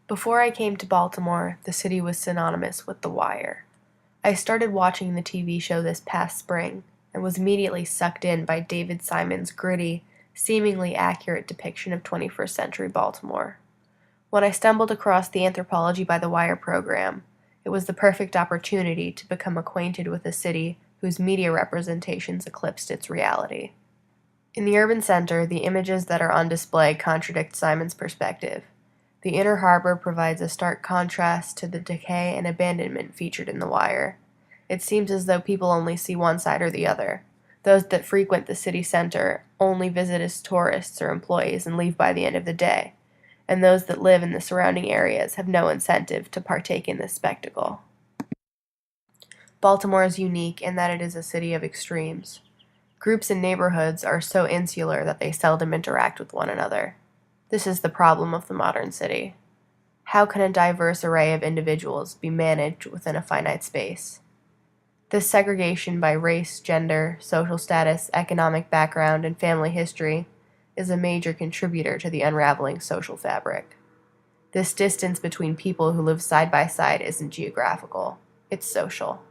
Before I came to Baltimore, the city was synonymous with The Wire. I started watching the TV show this past spring and was immediately sucked in by David Simon's gritty, seemingly accurate depiction of 21st century Baltimore. When I stumbled across the Anthropology by The Wire program, it was the perfect opportunity to become acquainted with a city whose media representations eclipsed its reality. In the urban center, the images that are on display contradict Simon's perspective. The inner harbor provides a stark contrast to the decay and abandonment featured in The Wire. It seems as though people only see one side or the other. Those that frequent the city center only visit as tourists or employees and leave by the end of the day, and those that live in the surrounding areas have no incentive to partake in this spectacle. Baltimore is unique in that it is a city of extremes. Groups and neighborhoods are so insular that they seldom interact with one another. This is the problem of the modern city. How can a diverse array of individuals be managed within a finite space? This segregation by race, gender, social status, economic background, and family history is a major contributor to the unraveling social fabric. This distance between people who live side by side isn't geographical, it's social.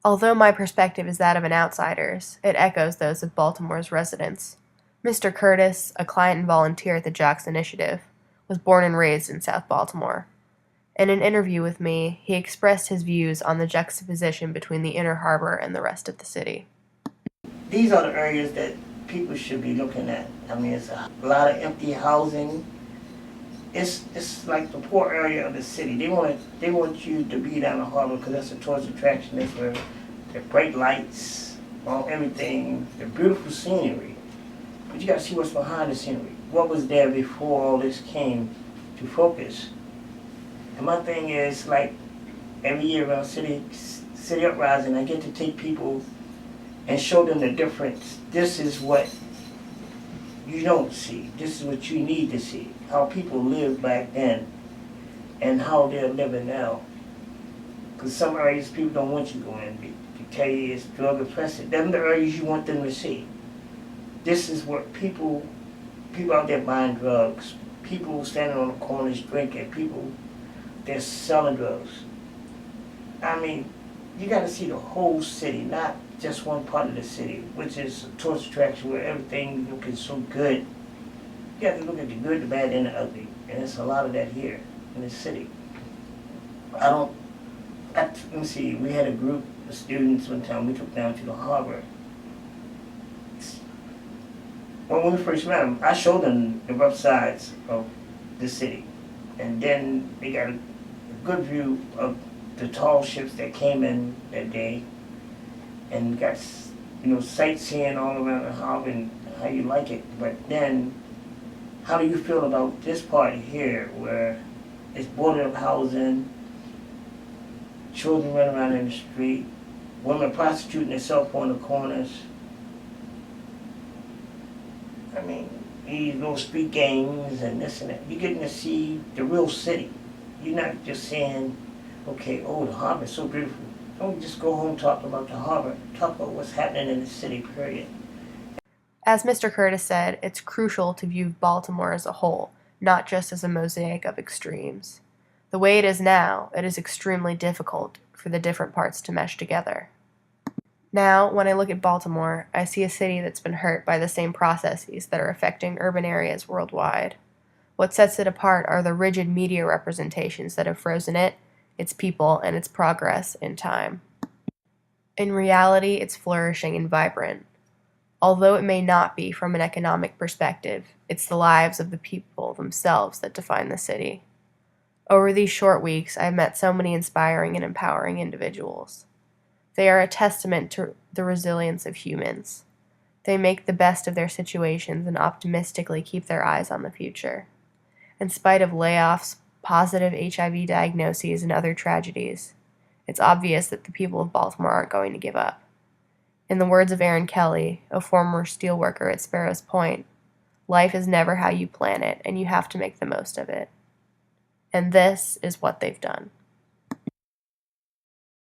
Although my perspective is that of an outsider's, it echoes those of Baltimore's residents. Mr. Curtis, a client and volunteer at the Jocks Initiative, was born and raised in South Baltimore. In an interview with me, he expressed his views on the juxtaposition between the inner harbor and the rest of the city. These are the areas that people should be looking at. I mean, it's a lot of empty housing. It's like the poor area of the city. They want you to be down the harbor because that's a tourist attraction. That's where the bright lights, all everything, the beautiful scenery. But you got to see what's behind the scenery. What was there before all this came to focus? And my thing is, like, every year around city uprising, I get to take people and show them the difference. This is what you don't see. This is what you need to see. How people lived back then and how they're living now. Because some areas people don't want you to go in. They tell you it's drug oppressive. Them the areas you want them to see. This is what people out there buying drugs, people standing on the corners drinking, people they're selling drugs. I mean, you got to see the whole city, not just one part of the city, which is a tourist attraction where everything looking so good. You have to look at the good, the bad, and the ugly, and there's a lot of that here in this city. Let me see, we had a group of students one time we took down to the harbor. When we first met them, I showed them the rough sides of the city, and then they got a good view of the tall ships that came in that day, and got sightseeing all around the harbor and how you like it. But then, how do you feel about this part here where it's boarded up housing, children running around in the street, women prostituting themselves on the corners? I mean, these little street gangs and this and that. You're getting to see the real city. You're not just saying, okay, oh, the harbor is so beautiful. Don't just go home talking about the harbor. Talk about what's happening in the city, period. As Mr. Curtis said, it's crucial to view Baltimore as a whole, not just as a mosaic of extremes. The way it is now, it is extremely difficult for the different parts to mesh together. Now, when I look at Baltimore, I see a city that's been hurt by the same processes that are affecting urban areas worldwide. What sets it apart are the rigid media representations that have frozen it, its people, and its progress in time. In reality, it's flourishing and vibrant. Although it may not be from an economic perspective, it's the lives of the people themselves that define the city. Over these short weeks, I've met so many inspiring and empowering individuals. They are a testament to the resilience of humans. They make the best of their situations and optimistically keep their eyes on the future. In spite of layoffs, positive HIV diagnoses, and other tragedies, it's obvious that the people of Baltimore aren't going to give up. In the words of Aaron Kelly, a former steelworker at Sparrows Point, life is never how you plan it, and you have to make the most of it. And this is what they've done.